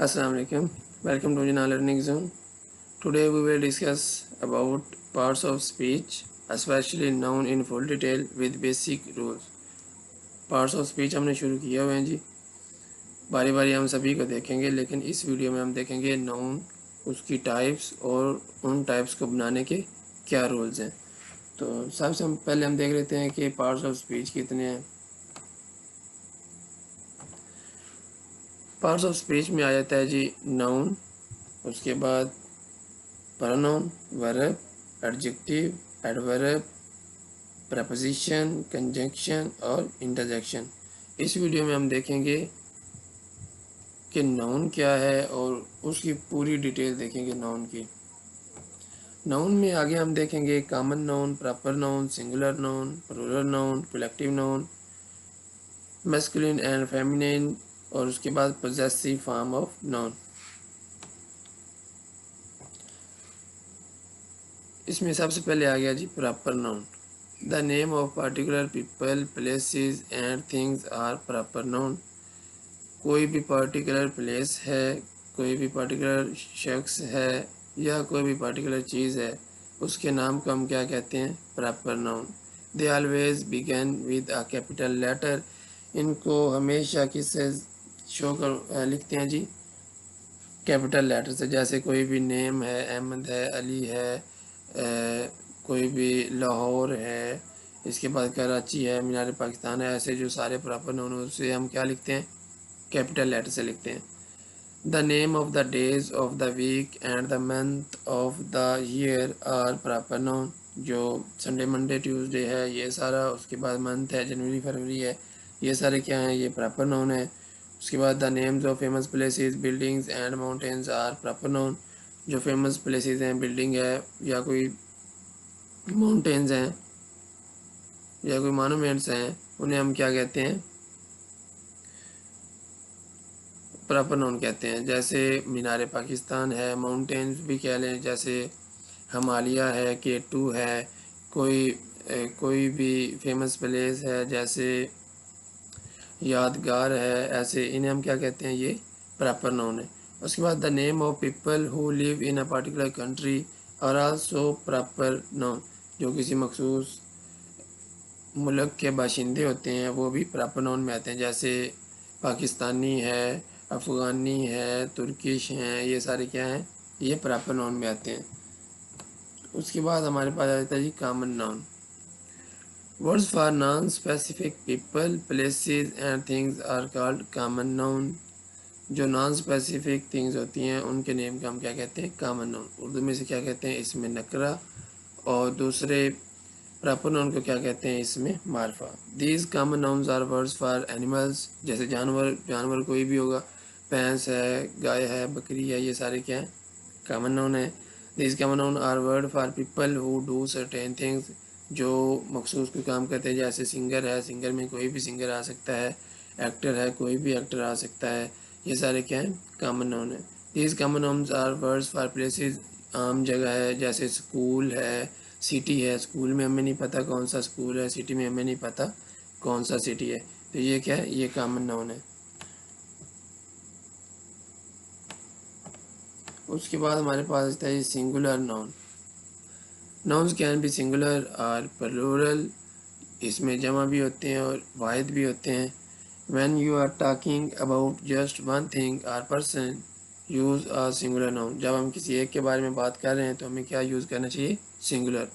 Assalamu alaikum. Welcome to Jana Learning Zone. Today we will discuss about parts of speech, especially noun in full detail with basic rules. Parts of speech हमने शुरू किया हुआ है जी. बारी बारी हम सभी को देखेंगे, लेकिन इस वीडियो में हम देखेंगे नाउन, उसकी टाइप्स और उन टाइप्स को बनाने के क्या रूल्स हैं. तो सबसे पहले हम देख लेते हैं कि पार्ट्स ऑफ स्पीच कितने हैं. पार्ट्स ऑफ स्पीच में आ जाता है जी नाउन, उसके बाद pronoun, verb, adjective, adverb, preposition, conjunction और interjection. इस वीडियो में हम देखेंगे कि नाउन क्या है और उसकी पूरी डिटेल देखेंगे नाउन की. नाउन में आगे हम देखेंगे common noun, proper noun, singular noun, plural noun, collective noun, masculine and feminine और उसके बाद पोजेसिव फॉर्म ऑफ नाउन. इसमें सबसे पहले आ गया जी proper noun. The name of particular people, places and things are proper noun. कोई भी पर्टिकुलर प्लेस है, कोई भी पर्टिकुलर शख्स है या कोई भी पर्टिकुलर चीज़ है, उसके नाम को हम क्या कहते हैं? Proper noun. They always begin with a capital letter. इनको हमेशा किससे शो कर लिखते हैं जी? कैपिटल लेटर से. जैसे कोई भी नेम है, अहमद है, अली है, कोई भी लाहौर है, इसके बाद कराची है, मीनार पाकिस्तान है, ऐसे जो सारे प्रॉपर नाउन उसे हम क्या लिखते हैं? कैपिटल लेटर से लिखते हैं. The name of the days of the week and the month of the year are proper noun. जो संडे, मंडे, ट्यूसडे है, ये सारा. उसके बाद मंथ है, जनवरी, फरवरी है, ये सारे क्या हैं? ये प्रॉपर नाउन है. उसके बाद the names of famous places, buildings and mountains are proper noun. जो फेमस प्लेसेस हैं, बिल्डिंग है या कोई माउंटेन्स हैं या कोई मॉन्यूमेंट्स हैं, उन्हें हम क्या कहते हैं? प्रॉपर नाउन कहते हैं. जैसे मीनार पाकिस्तान है, माउंटेन्स भी कह लें, जैसे हिमालय है, K2 है, कोई भी फेमस प्लेस है जैसे यादगार है, ऐसे इन्हें हम क्या कहते हैं? ये प्रॉपर नाउन है. उसके बाद the name of people who live in a particular country are also proper noun. जो किसी मखसूस मुल्क के बाशिंदे होते हैं वो भी प्रॉपर नाउन में आते हैं. जैसे पाकिस्तानी है, अफ़गानी है, तुर्किश हैं, ये सारे क्या हैं? ये प्रॉपर नाउन में आते हैं. उसके बाद हमारे पास आ जाता है जी common noun. Words for non specific people, places and things are called common noun. जो नॉन स्पेसिफिक थिंग्स होती हैं उनके नेम का हम क्या कहते हैं? Common noun. उर्दू में से क्या कहते हैं? इसमें नकरा. और दूसरे प्रॉपर नाउन को क्या कहते हैं? इसमें मार्फा. These common nouns are words for animals. जैसे जानवर कोई भी होगा, भैंस है, गाय है, बकरी है, ये सारे क्या हैं? कॉमन नाउन है. These common noun are word for people who do certain things. जो मखसूस कोई काम करते हैं, जैसे सिंगर है, सिंगर में कोई भी सिंगर आ सकता है. एक्टर है, कोई भी एक्टर आ सकता है. ये सारे क्या हैं? कॉमन नाउन है. These common nouns are words for places. आम जगह है, जैसे स्कूल है, सिटी है. स्कूल में हमें नहीं पता कौन सा स्कूल है, सिटी में हमें नहीं पता कौन सा सिटी है. तो ये क्या है? ये कॉमन नाउन है. उसके बाद हमारे पास आता है singular noun. Nouns can be singular और प्लूरल. इसमें जमा भी होते हैं और वाहिद भी होते हैं. When you are talking about just one thing और person, use a singular noun. जब हम किसी एक के बारे में बात कर रहे हैं तो हमें क्या यूज़ करना चाहिए? सिंगुलर.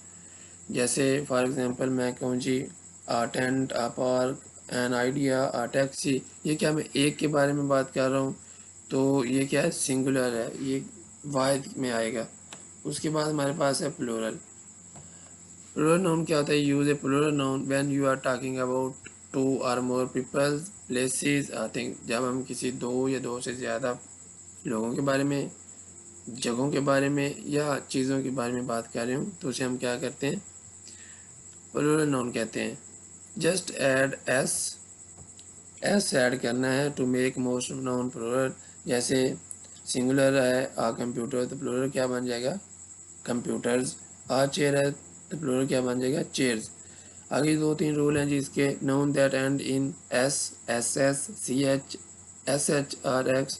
जैसे फॉर एग्जांपल मैं कहूँ जी a tent, a park, an idea, a taxi. ये क्या मैं एक के बारे में बात कर रहा हूँ, तो ये क्या है? सिंगुलर है, ये वाहिद में आएगा. उसके बाद हमारे पास है प्लूरल. प्लूरल नाउन क्या होता है? Use a plural noun when you are talking about two और मोर पीपल्स, प्लेसेस और थिंग. जब हम किसी दो या दो से ज़्यादा लोगों के बारे में, जगहों के बारे में या चीज़ों के बारे में बात कर रहे हूँ तो उसे हम क्या करते हैं? प्लूरल नाउन कहते हैं. जस्ट ऐड एस ऐड करना है to make most noun plural. जैसे सिंगुलर है आ कंप्यूटर, तो प्लूरल क्या बन जाएगा? कंप्यूटर्स. आ चेयर है तो प्लूरल क्या बन जाएगा? चेयर्स. आगे दो तीन रूल हैं जी इसके. Noun that end in s, s s, c h, s h or x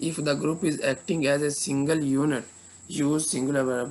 if the group is acting as a single unit use singular verb.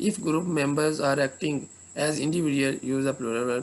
if group members are acting as individual use a plural verb.